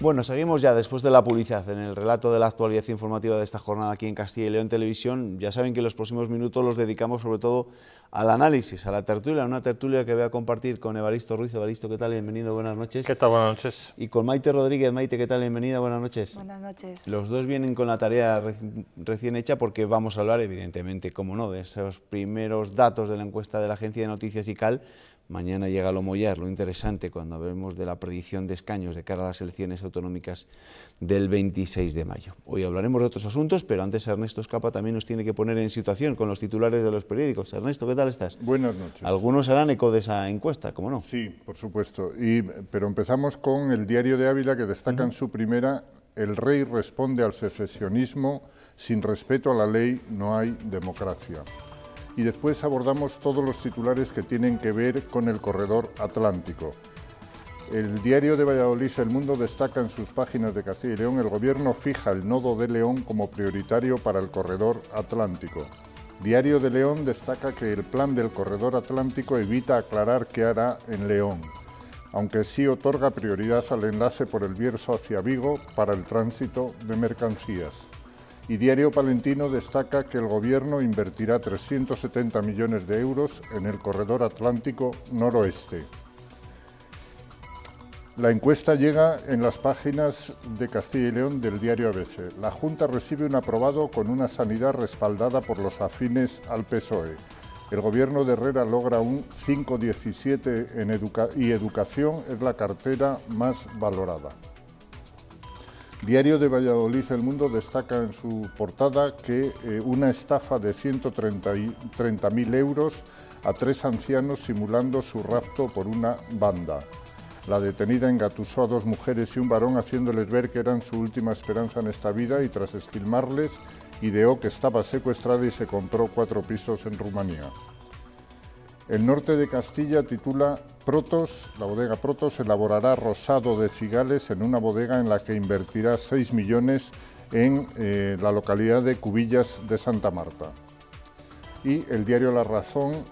Bueno, seguimos ya después de la publicidad en el relato de la actualidad informativa de esta jornada aquí en Castilla y León Televisión. Ya saben que los próximos minutos los dedicamos sobre todo al análisis, a la tertulia, una tertulia que voy a compartir con Evaristo Ruiz. Evaristo, ¿qué tal? Bienvenido, buenas noches. ¿Qué tal? Buenas noches. Y con Maite Rodríguez. Maite, ¿qué tal? Bienvenida, buenas noches. Buenas noches. Los dos vienen con la tarea recién hecha porque vamos a hablar, evidentemente, como no, de esos primeros datos de la encuesta de la Agencia de Noticias ICAL. Mañana llega lo mollar, lo interesante, cuando hablemos de la predicción de escaños de cara a las elecciones autonómicas del 26 de mayo. Hoy hablaremos de otros asuntos, pero antes Ernesto Escapa también nos tiene que poner en situación con los titulares de los periódicos. Ernesto, ¿qué tal estás? Buenas noches. Algunos harán eco de esa encuesta, ¿cómo no? Sí, por supuesto. Pero empezamos con el Diario de Ávila, que destaca en su primera: el rey responde al secesionismo, sin respeto a la ley no hay democracia. Y después abordamos todos los titulares que tienen que ver con el corredor atlántico. El Diario de Valladolid, El Mundo, destaca en sus páginas de Castilla y León: el gobierno fija el nodo de León como prioritario para el corredor atlántico. Diario de León destaca que el plan del corredor atlántico evita aclarar qué hará en León, aunque sí otorga prioridad al enlace por el Bierzo hacia Vigo para el tránsito de mercancías. Y Diario Palentino destaca que el Gobierno invertirá 370 millones de euros en el corredor atlántico noroeste. La encuesta llega en las páginas de Castilla y León del diario ABC. La Junta recibe un aprobado con una sanidad respaldada por los afines al PSOE. El Gobierno de Herrera logra un 5,17 y educación es la cartera más valorada. Diario de Valladolid, El Mundo, destaca en su portada que una estafa de 130.000 euros a 3 ancianos simulando su rapto por una banda. La detenida engatusó a 2 mujeres y un varón haciéndoles ver que eran su última esperanza en esta vida y tras esquilmarles ideó que estaba secuestrada y se compró 4 pisos en Rumanía. El Norte de Castilla titula: Protos, la bodega Protos elaborará rosado de cigales en una bodega en la que invertirá 6 millones en la localidad de Cubillas de Santa Marta. Y el diario La Razón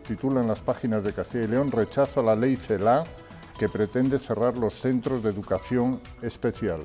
titula en las páginas de Castilla y León: rechazo a la ley CELA que pretende cerrar los centros de educación especial.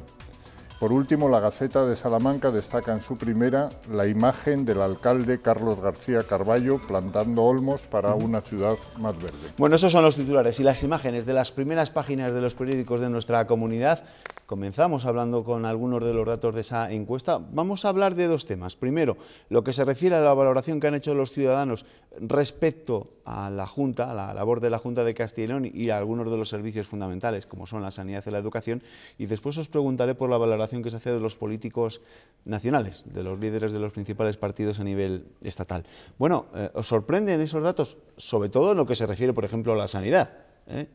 Por último, la Gaceta de Salamanca destaca en su primera la imagen del alcalde Carlos García Carballo plantando olmos para una ciudad más verde. Bueno, esos son los titulares y las imágenes de las primeras páginas de los periódicos de nuestra comunidad. Comenzamos hablando con algunos de los datos de esa encuesta. Vamos a hablar de 2 temas. Primero, lo que se refiere a la valoración que han hecho los ciudadanos respecto a la Junta, a la labor de la Junta de Castilla y León y a algunos de los servicios fundamentales, como son la sanidad y la educación. Y después os preguntaré por la valoración que se hace de los políticos nacionales, de los líderes de los principales partidos a nivel estatal. Bueno, ¿os sorprenden esos datos? Sobre todo en lo que se refiere, por ejemplo, a la sanidad, ¿eh?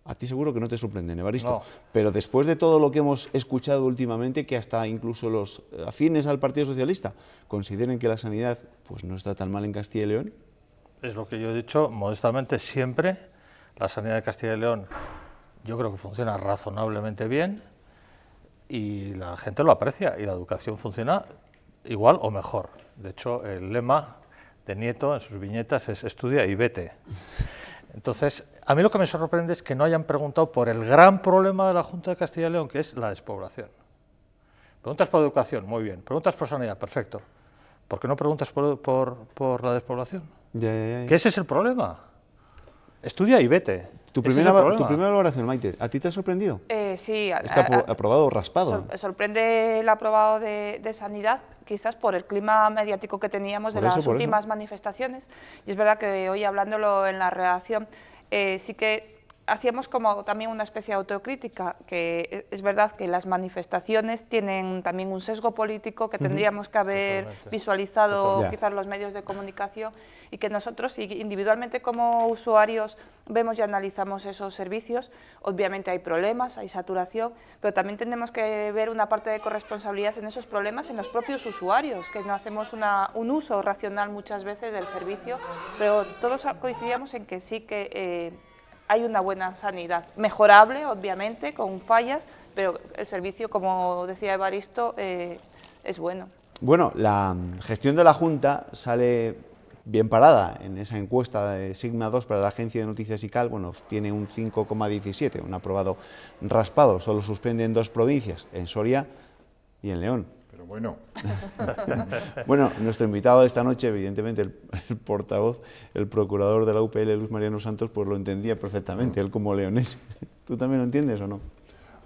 A ti seguro que no te sorprenden, Evaristo, no. Pero después de todo lo que hemos escuchado últimamente, que hasta incluso los afines al Partido Socialista consideren que la sanidad pues no está tan mal en Castilla y León. Es lo que yo he dicho modestamente siempre. La sanidad de Castilla y León yo creo que funciona razonablemente bien y la gente lo aprecia y la educación funciona igual o mejor. De hecho, el lema de Nieto en sus viñetas es estudia y vete. Entonces, a mí lo que me sorprende es que no hayan preguntado por el gran problema de la Junta de Castilla y León, que es la despoblación. Preguntas por educación, muy bien. Preguntas por sanidad, perfecto. ¿Por qué no preguntas por la despoblación? Ya. Que ese es el problema. Estudia y vete. Tu primera valoración, Maite, ¿a ti te ha sorprendido? Sí. Está aprobado o raspado. Sorprende el aprobado de sanidad, quizás por el clima mediático que teníamos de las últimas manifestaciones. Y es verdad que hoy, hablándolo en la redacción, sí que hacíamos como también una especie de autocrítica, que es verdad que las manifestaciones tienen también un sesgo político que tendríamos que haber visualizado quizás los medios de comunicación, y que nosotros individualmente como usuarios vemos y analizamos esos servicios. Obviamente hay problemas, hay saturación, pero también tenemos que ver una parte de corresponsabilidad en esos problemas en los propios usuarios, que no hacemos un uso racional muchas veces del servicio, pero todos coincidíamos en que sí que hay una buena sanidad, mejorable obviamente, con fallas, pero el servicio, como decía Evaristo, es bueno. Bueno, la gestión de la Junta sale bien parada en esa encuesta de Sigma 2 para la agencia de noticias ICAL, bueno, tiene un 5,17, un aprobado raspado, solo suspende en 2 provincias, en Soria y en León. Pero bueno. Bueno, nuestro invitado de esta noche, evidentemente el portavoz, el procurador de la UPL, Luis Mariano Santos, pues lo entendía perfectamente, él como leonés. ¿Tú también lo entiendes o no?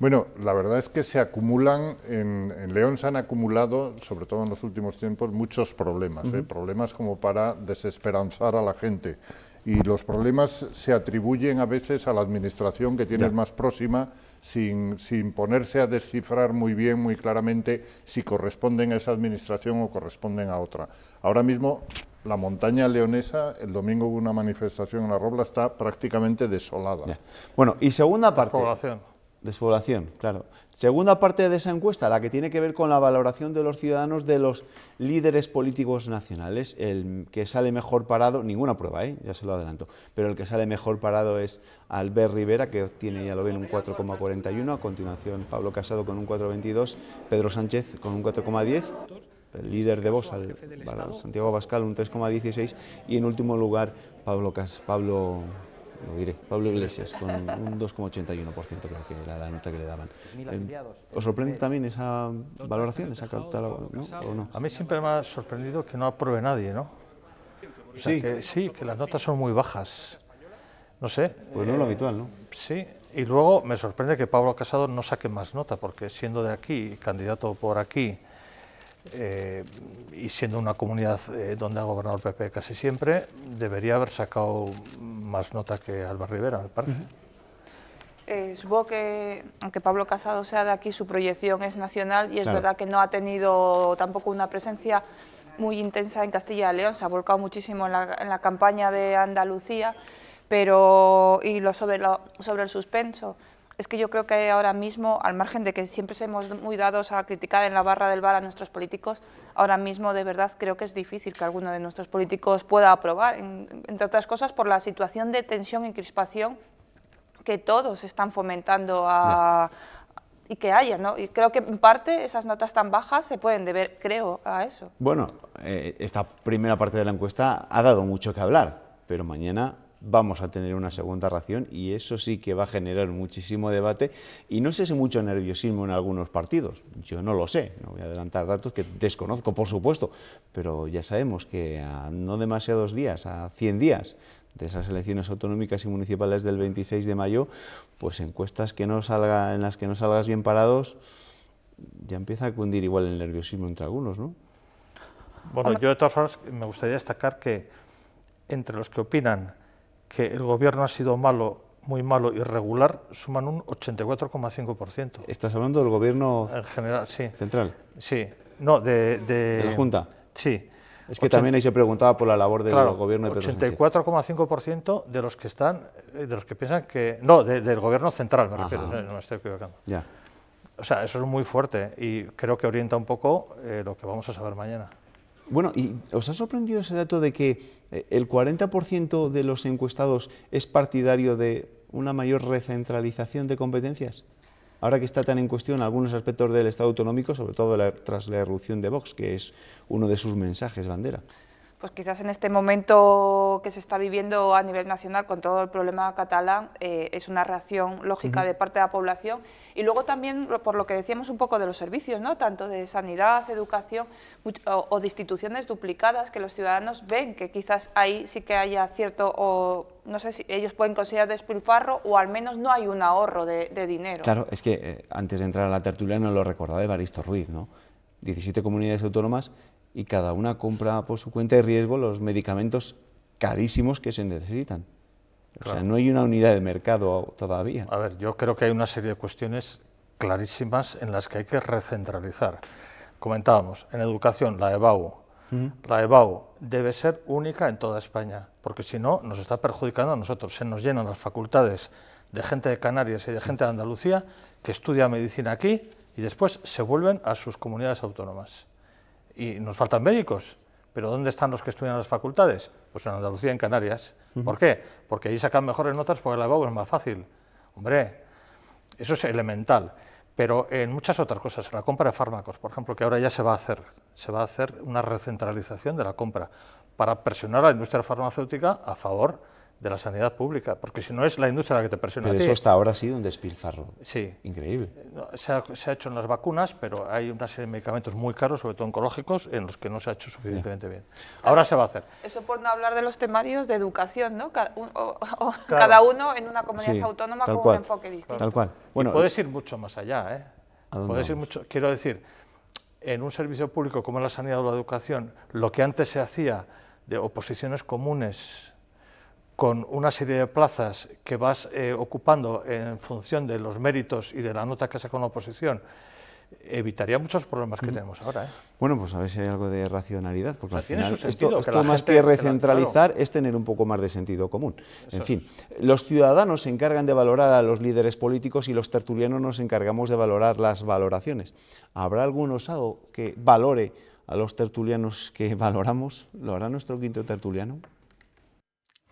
Bueno, la verdad es que se acumulan, en León se han acumulado, sobre todo en los últimos tiempos, muchos problemas, problemas como para desesperanzar a la gente. Y los problemas se atribuyen a veces a la administración que tienes más próxima, sin ponerse a descifrar muy bien, muy claramente, si corresponden a esa administración o corresponden a otra. Ahora mismo, la montaña leonesa, el domingo hubo una manifestación en La Robla, está prácticamente desolada. Ya. Bueno, y segunda parte. Población. Despoblación, claro. Segunda parte de esa encuesta, la que tiene que ver con la valoración de los ciudadanos de los líderes políticos nacionales. El que sale mejor parado, ninguna prueba, ya se lo adelanto, pero el que sale mejor parado es Albert Rivera, que obtiene, ya lo ven, un 4,41, a continuación Pablo Casado con un 4,22, Pedro Sánchez con un 4,10, el líder de Vox, Santiago Abascal, un 3,16, y en último lugar Pablo Iglesias, con un 2,81%, creo que era la nota que le daban. ¿Os sorprende también esa valoración, esa cautela, ¿no? ¿O no? A mí siempre me ha sorprendido que no apruebe nadie, ¿no? O sea, que las notas son muy bajas. No sé. Pues no es lo habitual, ¿no? Sí, y luego me sorprende que Pablo Casado no saque más nota, porque siendo de aquí, candidato por aquí, y siendo una comunidad donde ha gobernado el PP casi siempre, debería haber sacado más nota que Albert Rivera, me parece. Supongo que, aunque Pablo Casado sea de aquí, su proyección es nacional y es verdad que no ha tenido tampoco una presencia muy intensa en Castilla y León, se ha volcado muchísimo en la campaña de Andalucía, pero sobre el suspenso. Es que yo creo que ahora mismo, al margen de que siempre somos muy dados a criticar en la barra del bar a nuestros políticos, ahora mismo de verdad creo que es difícil que alguno de nuestros políticos pueda aprobar, entre otras cosas por la situación de tensión y crispación que todos están fomentando y que haya, ¿no? Y creo que en parte esas notas tan bajas se pueden deber, creo, a eso. Bueno, esta primera parte de la encuesta ha dado mucho que hablar, pero mañana vamos a tener una segunda ración y eso sí que va a generar muchísimo debate y no sé si mucho nerviosismo en algunos partidos, yo no lo sé, no voy a adelantar datos que desconozco, por supuesto, pero ya sabemos que a no demasiados días, a 100 días de esas elecciones autonómicas y municipales del 26 de mayo, pues encuestas en las que no salgas bien parados, ya empieza a cundir igual el nerviosismo entre algunos, ¿no? Bueno, yo de todas formas me gustaría destacar que entre los que opinan que el gobierno ha sido malo, muy malo, irregular, suman un 84,5%. ¿Estás hablando del gobierno en general, sí, central? Sí, no, de la Junta. Sí. Es que también ahí se preguntaba por la labor del gobierno de Pedro Sánchez. 84,5% de los que están, de los que piensan que... No, del gobierno central me refiero, no me estoy equivocando. Ya. O sea, eso es muy fuerte y creo que orienta un poco lo que vamos a saber mañana. Bueno, ¿y os ha sorprendido ese dato de que el 40% de los encuestados es partidario de una mayor recentralización de competencias? Ahora que está tan en cuestión algunos aspectos del Estado autonómico, sobre todo tras la irrupción de Vox, que es uno de sus mensajes bandera. Pues quizás en este momento que se está viviendo a nivel nacional con todo el problema catalán es una reacción lógica de parte de la población y luego también por lo que decíamos un poco de los servicios, ¿no? Tanto de sanidad, educación o de instituciones duplicadas que los ciudadanos ven que quizás ahí sí que haya cierto, o no sé si ellos pueden considerar despilfarro o al menos no hay un ahorro de dinero. Claro, es que antes de entrar a la tertulia nos lo recordaba Evaristo Ruiz, ¿no? 17 comunidades autónomas y cada una compra por su cuenta de riesgo los medicamentos carísimos que se necesitan. O sea, no hay una unidad de mercado todavía. A ver, yo creo que hay una serie de cuestiones clarísimas en las que hay que recentralizar. Comentábamos, en educación, la EBAU. La EBAU debe ser única en toda España, porque si no, nos está perjudicando a nosotros. Se nos llenan las facultades de gente de Canarias y de gente de Andalucía que estudia medicina aquí y después se vuelven a sus comunidades autónomas. Y nos faltan médicos, pero ¿dónde están los que estudian en las facultades? Pues en Andalucía y en Canarias. ¿Por qué? Porque ahí sacan mejores notas porque la EBAU es más fácil. Hombre, eso es elemental. pero en muchas otras cosas, en la compra de fármacos, por ejemplo, que ahora ya se va a hacer una recentralización de la compra para presionar a la industria farmacéutica a favor de la sanidad pública, porque si no es la industria la que te presiona a ti. Pero eso hasta ahora ha sido un despilfarro. Sí. Increíble. Se ha hecho en las vacunas, pero hay una serie de medicamentos muy caros, sobre todo oncológicos, en los que no se ha hecho suficientemente bien. Ahora se va a hacer. Eso por no hablar de los temarios de educación, ¿no? Cada uno en una comunidad autónoma con un enfoque distinto. Tal cual. Bueno, puedes ir mucho más allá, ¿eh? ¿A dónde Puedes ir mucho, quiero decir, en un servicio público como la sanidad o la educación, lo que antes se hacía de oposiciones comunes con una serie de plazas que vas ocupando en función de los méritos y de la nota que saca una oposición, evitaría muchos problemas que tenemos ahora. Bueno, pues a ver si hay algo de racionalidad, porque al final sentido, esto más que recentralizar es tener un poco más de sentido común. En fin, los ciudadanos se encargan de valorar a los líderes políticos y los tertulianos nos encargamos de valorar las valoraciones. ¿Habrá algún osado que valore a los tertulianos que valoramos? ¿Lo hará nuestro quinto tertuliano?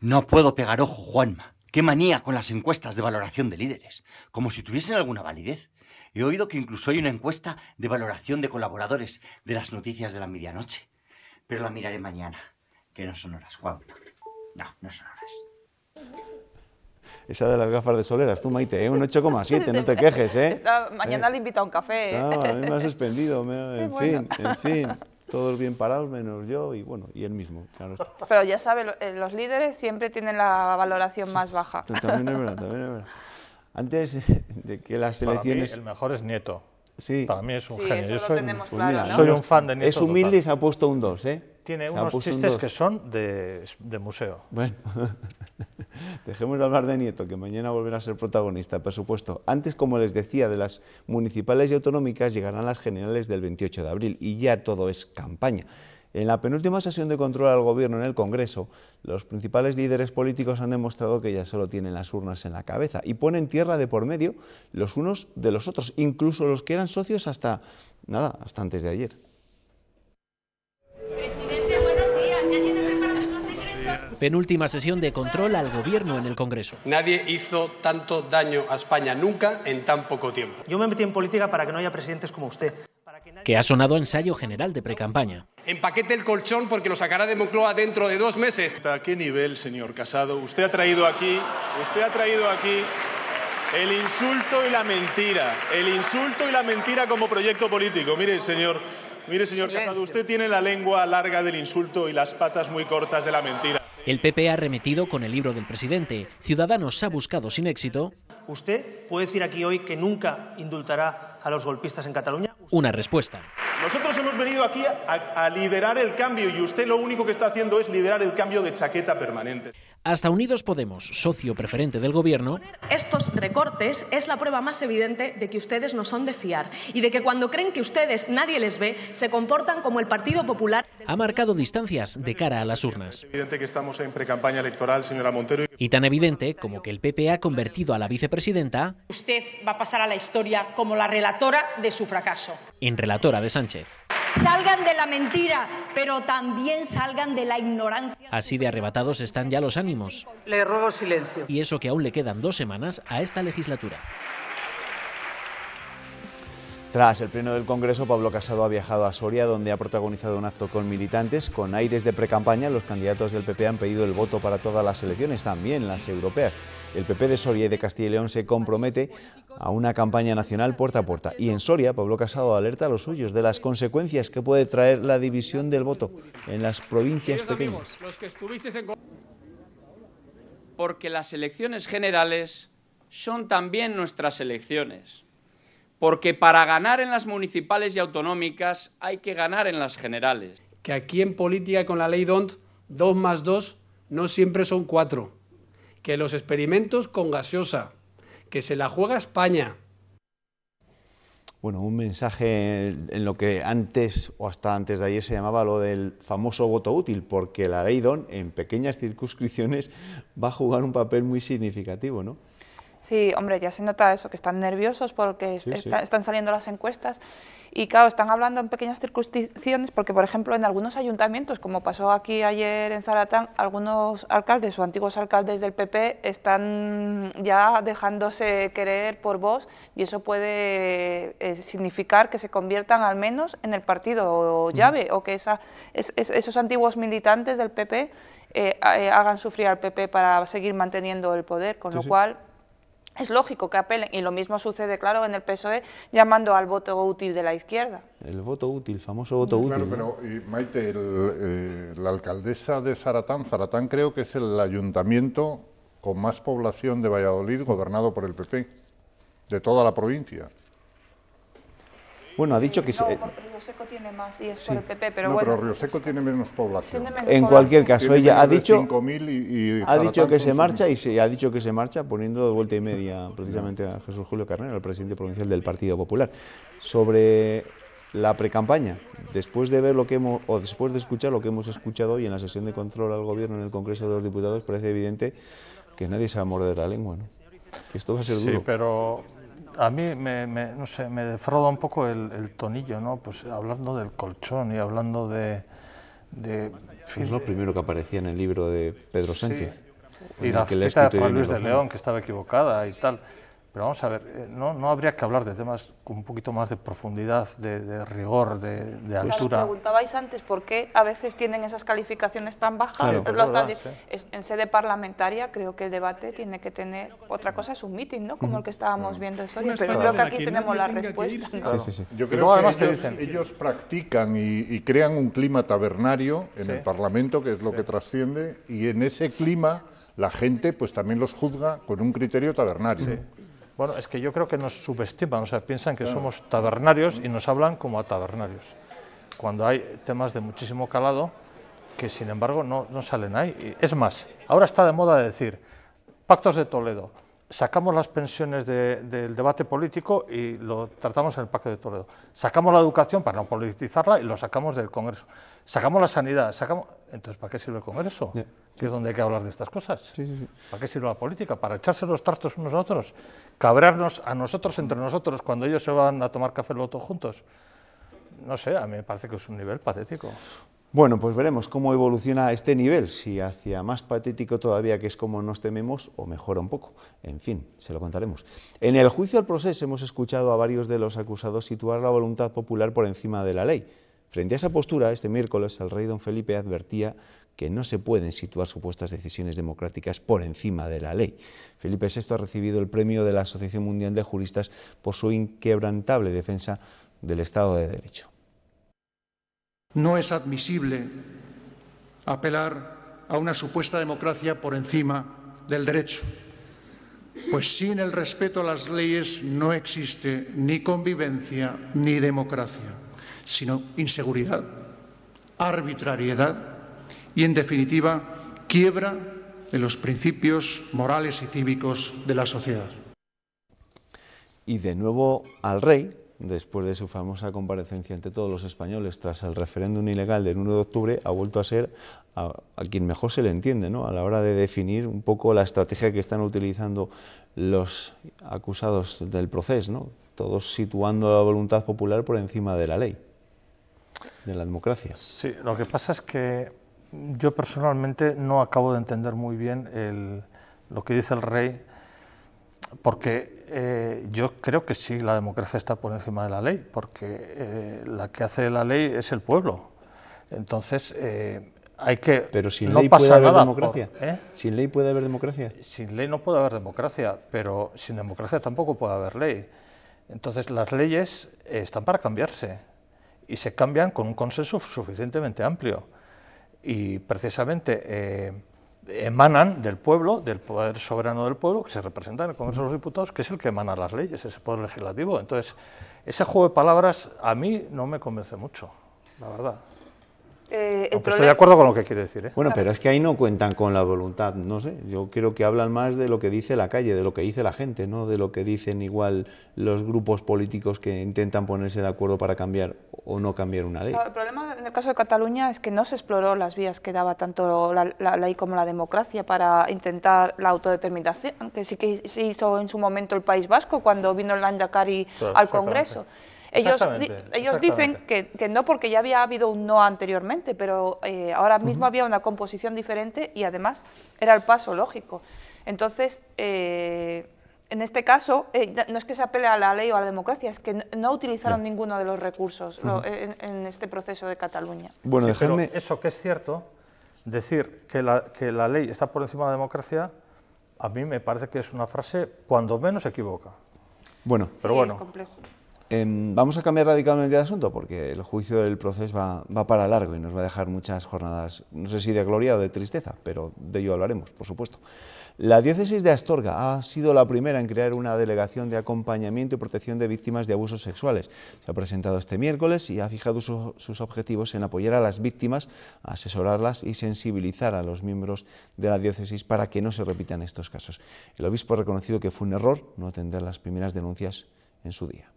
No puedo pegar ojo, Juanma. Qué manía con las encuestas de valoración de líderes, como si tuviesen alguna validez. He oído que incluso hay una encuesta de valoración de colaboradores de las noticias de la medianoche. Pero la miraré mañana, que no son horas, Juanma. No son horas. Esa de las gafas de sol eras tú, Maite, ¿eh? Un 8,7, no te quejes, ¿eh? Mañana le invito a un café, ¿eh? A mí me ha suspendido, en fin. Todos bien parados, menos yo y bueno, y él mismo, claro. Pero ya sabe, los líderes siempre tienen la valoración más baja. También es verdad. Antes de que las elecciones... Para mí, el mejor es Nieto. Sí. Para mí es un sí, genio. Eso lo tenemos claro, ¿no? Soy un fan de Nieto. Es humilde y se ha puesto un 2, ¿eh? Tiene unos chistes que son de museo. Bueno, dejemos de hablar de Nieto, que mañana volverá a ser protagonista, por supuesto. Antes, como les decía, de las municipales y autonómicas llegarán las generales del 28 de abril y ya todo es campaña. En la penúltima sesión de control al Gobierno en el Congreso, los principales líderes políticos han demostrado que ya solo tienen las urnas en la cabeza y ponen tierra de por medio los unos de los otros, incluso los que eran socios hasta antes de ayer. Penúltima sesión de control al Gobierno en el Congreso. Nadie hizo tanto daño a España nunca en tan poco tiempo. Yo me metí en política para que no haya presidentes como usted. Que ha sonado ensayo general de precampaña. Empaquete el colchón porque lo sacará de Moncloa dentro de 2 meses. ¿A qué nivel, señor Casado? Usted ha traído aquí el insulto y la mentira. El insulto y la mentira como proyecto político. Mire, señor Casado, usted tiene la lengua larga del insulto y las patas muy cortas de la mentira. El PP ha remitido con el libro del presidente. Ciudadanos ha buscado sin éxito. ¿Usted puede decir aquí hoy que nunca indultará a los golpistas en Cataluña? Una respuesta. Nosotros hemos venido aquí a liderar el cambio y usted lo único que está haciendo es liderar el cambio de chaqueta permanente. Hasta Unidos Podemos, socio preferente del Gobierno. Estos recortes es la prueba más evidente de que ustedes no son de fiar y de que cuando creen que ustedes nadie les ve, se comportan como el Partido Popular. Ha marcado distancias de cara a las urnas. Es evidente que estamos en precampaña electoral, señora Montero. Y tan evidente como que el PP ha convertido a la vicepresidenta. Usted va a pasar a la historia como la relatora de su fracaso. En relatora de Sánchez. Salgan de la mentira, pero también salgan de la ignorancia. Así de arrebatados están ya los ánimos. Le ruego silencio. Y eso que aún le quedan 2 semanas a esta legislatura. Tras el pleno del Congreso, Pablo Casado ha viajado a Soria, donde ha protagonizado un acto con militantes. Con aires de precampaña, los candidatos del PP han pedido el voto para todas las elecciones, también las europeas. El PP de Soria y de Castilla y León se compromete a una campaña nacional puerta a puerta. Y en Soria, Pablo Casado alerta a los suyos de las consecuencias que puede traer la división del voto en las provincias pequeñas. Porque las elecciones generales son también nuestras elecciones. Porque para ganar en las municipales y autonómicas hay que ganar en las generales. Que aquí en política con la ley DONT, 2 más 2 no siempre son 4. Que los experimentos con gaseosa, que se la juega España. Bueno, un mensaje en lo que antes o hasta antes de ayer se llamaba lo del famoso voto útil, porque la ley DONT en pequeñas circunscripciones va a jugar un papel muy significativo, ¿no? Sí, hombre, ya se nota eso, que están nerviosos porque están saliendo las encuestas y claro, están hablando en pequeñas circunscripciones porque, por ejemplo, en algunos ayuntamientos, como pasó aquí ayer en Zaratán, algunos alcaldes o antiguos alcaldes del PP están ya dejándose querer por Vox y eso puede significar que se conviertan al menos en el partido llave o que esos antiguos militantes del PP hagan sufrir al PP para seguir manteniendo el poder, con lo cual es lógico que apelen, y lo mismo sucede, claro, en el PSOE, llamando al voto útil de la izquierda. El voto útil, famoso voto útil. Claro, pero Maite, la alcaldesa de Zaratán creo que es el ayuntamiento con más población de Valladolid gobernado por el PP, de toda la provincia. Bueno, ha dicho que... No, Río Seco tiene más y es por el PP, pero bueno... pero Río Seco tiene menos población. En cualquier caso, ella ha dicho que se marcha y se ha dicho que se marcha poniendo de vuelta y media precisamente a Jesús Julio Carnero, el presidente provincial del Partido Popular. Sobre la precampaña, después de ver después de escuchar lo que hemos escuchado hoy en la sesión de control al Gobierno en el Congreso de los Diputados, parece evidente que nadie se va a morder la lengua, ¿no? Que esto va a ser duro. Sí, pero... A mí no sé, me defrauda un poco el tonillo, ¿no? Pues hablando del colchón y hablando de es lo primero que aparecía en el libro de Pedro Sánchez. Sí. Y la cita de Fray Luis de León, que estaba equivocada y tal. Pero vamos a ver, no habría que hablar de temas con un poquito más de profundidad, de rigor, de altura. Os preguntabais antes por qué a veces tienen esas calificaciones tan bajas. Claro, en sede parlamentaria creo que el debate tiene que tener... Otra cosa es un mitin, ¿no? Como el que estábamos viendo en Soria, pero creo que aquí tenemos la respuesta. Yo creo que ellos practican y crean un clima tabernario en el Parlamento, que es lo que trasciende, y en ese clima la gente pues también los juzga con un criterio tabernario. Bueno, es que yo creo que nos subestiman, o sea, piensan que somos tabernarios y nos hablan como a tabernarios, cuando hay temas de muchísimo calado que, sin embargo, no salen ahí. Es más, ahora está de moda decir, pactos de Toledo, sacamos las pensiones del debate político y lo tratamos en el Pacto de Toledo, sacamos la educación para no politizarla y lo sacamos del Congreso, sacamos la sanidad, entonces, ¿para qué sirve el Congreso? Que es donde hay que hablar de estas cosas. ¿Para qué sirve la política? ¿Para echarse los trastos unos a otros? ¿Cabrearnos a nosotros entre nosotros cuando ellos se van a tomar café luego todos juntos? No sé, a mí me parece que es un nivel patético. Bueno, pues veremos cómo evoluciona este nivel, si hacia más patético todavía, que es como nos tememos, o mejora un poco. En fin, se lo contaremos. En el juicio al procés hemos escuchado a varios de los acusados situar la voluntad popular por encima de la ley. Frente a esa postura, este miércoles el rey don Felipe advertía que no se pueden situar supuestas decisiones democráticas por encima de la ley. Felipe VI ha recibido el premio de la Asociación Mundial de Juristas por su inquebrantable defensa del Estado de Derecho. No es admisible apelar a una supuesta democracia por encima del derecho, pues sin el respeto a las leyes no existe ni convivencia ni democracia, sino inseguridad, arbitrariedad y, en definitiva, quiebra de los principios morales y cívicos de la sociedad. Y de nuevo al rey, después de su famosa comparecencia ante todos los españoles tras el referéndum ilegal del 1 de octubre, ha vuelto a ser a quien mejor se le entiende, ¿no?, a la hora de definir un poco la estrategia que están utilizando los acusados del proceso, ¿no?, todos situando la voluntad popular por encima de la ley, de la democracia. Sí, lo que pasa es que yo personalmente no acabo de entender muy bien lo que dice el rey, porque yo creo que sí, la democracia está por encima de la ley, porque la que hace la ley es el pueblo. Entonces, hay que... Pero sin ley puede haber democracia. ¿Sin ley puede haber democracia? Sin ley no puede haber democracia, pero sin democracia tampoco puede haber ley. Entonces, las leyes están para cambiarse y se cambian con un consenso suficientemente amplio. Y precisamente emanan del pueblo, del poder soberano del pueblo, que se representa en el Congreso de los Diputados, que es el que emana las leyes, ese poder legislativo. Entonces, ese juego de palabras a mí no me convence mucho, la verdad. Estoy de acuerdo con lo que quiere decir. Bueno, pero es que ahí no cuentan con la voluntad, no sé, yo creo que hablan más de lo que dice la calle, de lo que dice la gente, no de lo que dicen igual los grupos políticos que intentan ponerse de acuerdo para cambiar o no cambiar una ley. El problema en el caso de Cataluña es que no se exploró las vías que daba tanto la ley como la democracia para intentar la autodeterminación, que sí que se hizo en su momento el País Vasco cuando vino el Lehendakari al Congreso. Ellos dicen que no, porque ya había habido un no anteriormente, pero ahora mismo había una composición diferente y además era el paso lógico. Entonces, en este caso, no es que se apele a la ley o a la democracia, es que no utilizaron ninguno de los recursos en este proceso de Cataluña. Bueno, sí, pero eso que es cierto, decir que la ley está por encima de la democracia, a mí me parece que es una frase cuando menos equivoca. Bueno, pero bueno. Es complejo. Vamos a cambiar radicalmente de asunto porque el juicio del proceso va para largo y nos va a dejar muchas jornadas, no sé si de gloria o de tristeza, pero de ello hablaremos, por supuesto. La diócesis de Astorga ha sido la primera en crear una delegación de acompañamiento y protección de víctimas de abusos sexuales. Se ha presentado este miércoles y ha fijado sus objetivos en apoyar a las víctimas, asesorarlas y sensibilizar a los miembros de la diócesis para que no se repitan estos casos. El obispo ha reconocido que fue un error no atender las primeras denuncias en su día.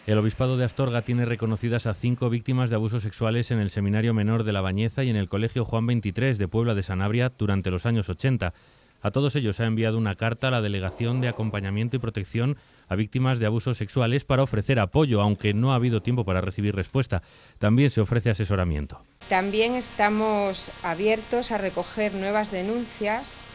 El Obispado de Astorga tiene reconocidas a 5 víctimas de abusos sexuales en el Seminario Menor de La Bañeza y en el Colegio Juan XXIII de Puebla de Sanabria durante los años 80. A todos ellos ha enviado una carta a la Delegación de Acompañamiento y Protección a Víctimas de Abusos Sexuales para ofrecer apoyo, aunque no ha habido tiempo para recibir respuesta. También se ofrece asesoramiento. También estamos abiertos a recoger nuevas denuncias,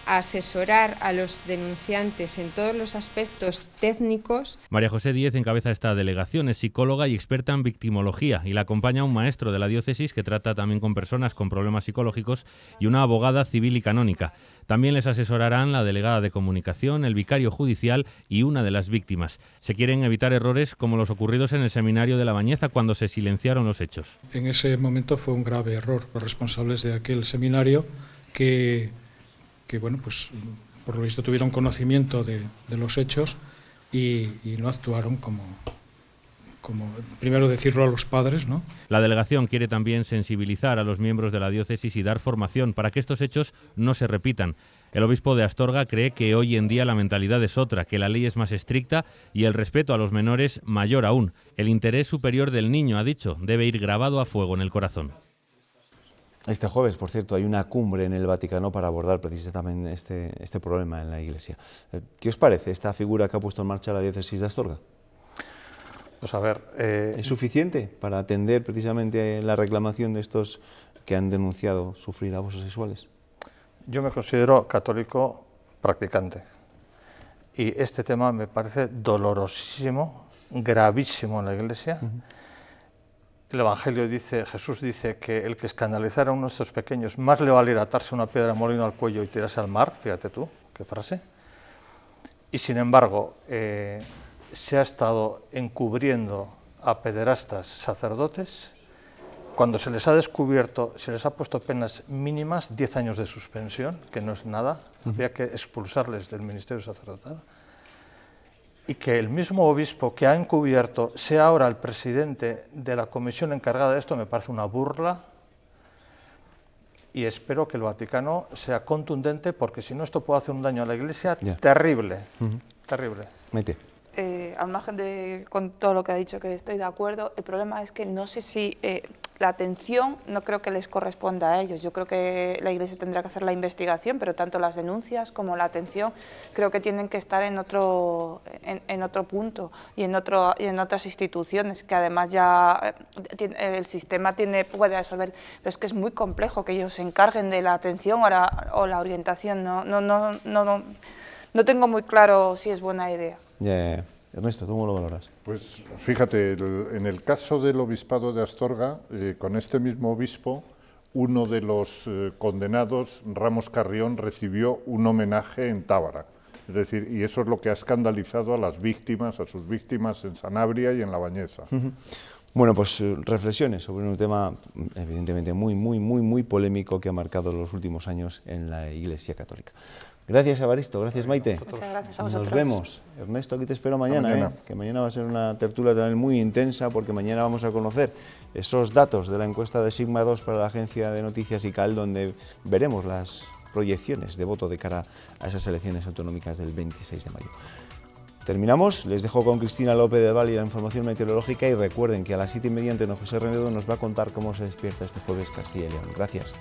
a asesorar a los denunciantes en todos los aspectos técnicos. María José Díez encabeza esta delegación, es psicóloga y experta en victimología y la acompaña un maestro de la diócesis que trata también con personas con problemas psicológicos y una abogada civil y canónica. También les asesorarán la delegada de comunicación, el vicario judicial y una de las víctimas. Se quieren evitar errores como los ocurridos en el Seminario de La Bañeza cuando se silenciaron los hechos. En ese momento fue un grave error. Los responsables de aquel seminario que bueno, pues por lo visto tuvieron conocimiento de los hechos y no actuaron como primero decirlo a los padres, ¿no? La delegación quiere también sensibilizar a los miembros de la diócesis y dar formación para que estos hechos no se repitan. El obispo de Astorga cree que hoy en día la mentalidad es otra, que la ley es más estricta y el respeto a los menores mayor aún. El interés superior del niño, ha dicho, debe ir grabado a fuego en el corazón. Este jueves, por cierto, hay una cumbre en el Vaticano para abordar precisamente este problema en la Iglesia. ¿Qué os parece esta figura que ha puesto en marcha la diócesis de Astorga? Pues a ver... ¿Es suficiente para atender precisamente la reclamación de estos que han denunciado sufrir abusos sexuales? Yo me considero católico practicante y este tema me parece dolorosísimo, gravísimo en la Iglesia. El Evangelio dice, Jesús dice que el que escandalizara a uno de estos pequeños, más le valiera atarse una piedra de molino al cuello y tirarse al mar, fíjate tú, qué frase. Y sin embargo, se ha estado encubriendo a pederastas sacerdotes. Cuando se les ha descubierto, se les ha puesto penas mínimas, 10 años de suspensión, que no es nada, había que expulsarles del ministerio sacerdotal. Y que el mismo obispo que ha encubierto sea ahora el presidente de la comisión encargada de esto, me parece una burla. Y espero que el Vaticano sea contundente, porque si no esto puede hacer un daño a la Iglesia terrible, terrible. Mete. Al margen con todo lo que ha dicho, que estoy de acuerdo, el problema es que no sé si la atención no creo que les corresponda a ellos. Yo creo que la Iglesia tendrá que hacer la investigación, pero tanto las denuncias como la atención creo que tienen que estar en otro punto y en otras instituciones, que además ya el sistema puede resolver. Pero es que es muy complejo que ellos se encarguen de la atención o la orientación. No tengo muy claro si es buena idea. Ernesto, ¿cómo lo valoras? Pues fíjate, en el caso del Obispado de Astorga, con este mismo obispo, uno de los condenados, Ramos Carrión, recibió un homenaje en Tábara. Es decir, y eso es lo que ha escandalizado a las víctimas, a sus víctimas en Sanabria y en La Bañeza. Bueno, pues reflexiones sobre un tema evidentemente muy polémico que ha marcado los últimos años en la Iglesia Católica. Gracias, Evaristo. Gracias, Maite. Muchas gracias a vosotros. Nos vemos. Ernesto, aquí te espero mañana, que mañana va a ser una tertulia también muy intensa, porque mañana vamos a conocer esos datos de la encuesta de Sigma 2 para la agencia de noticias ICAL, donde veremos las proyecciones de voto de cara a esas elecciones autonómicas del 26 de mayo. Terminamos, les dejo con Cristina López del Val y la información meteorológica, y recuerden que a las 7:30 José Renedo nos va a contar cómo se despierta este jueves Castilla y León. Gracias.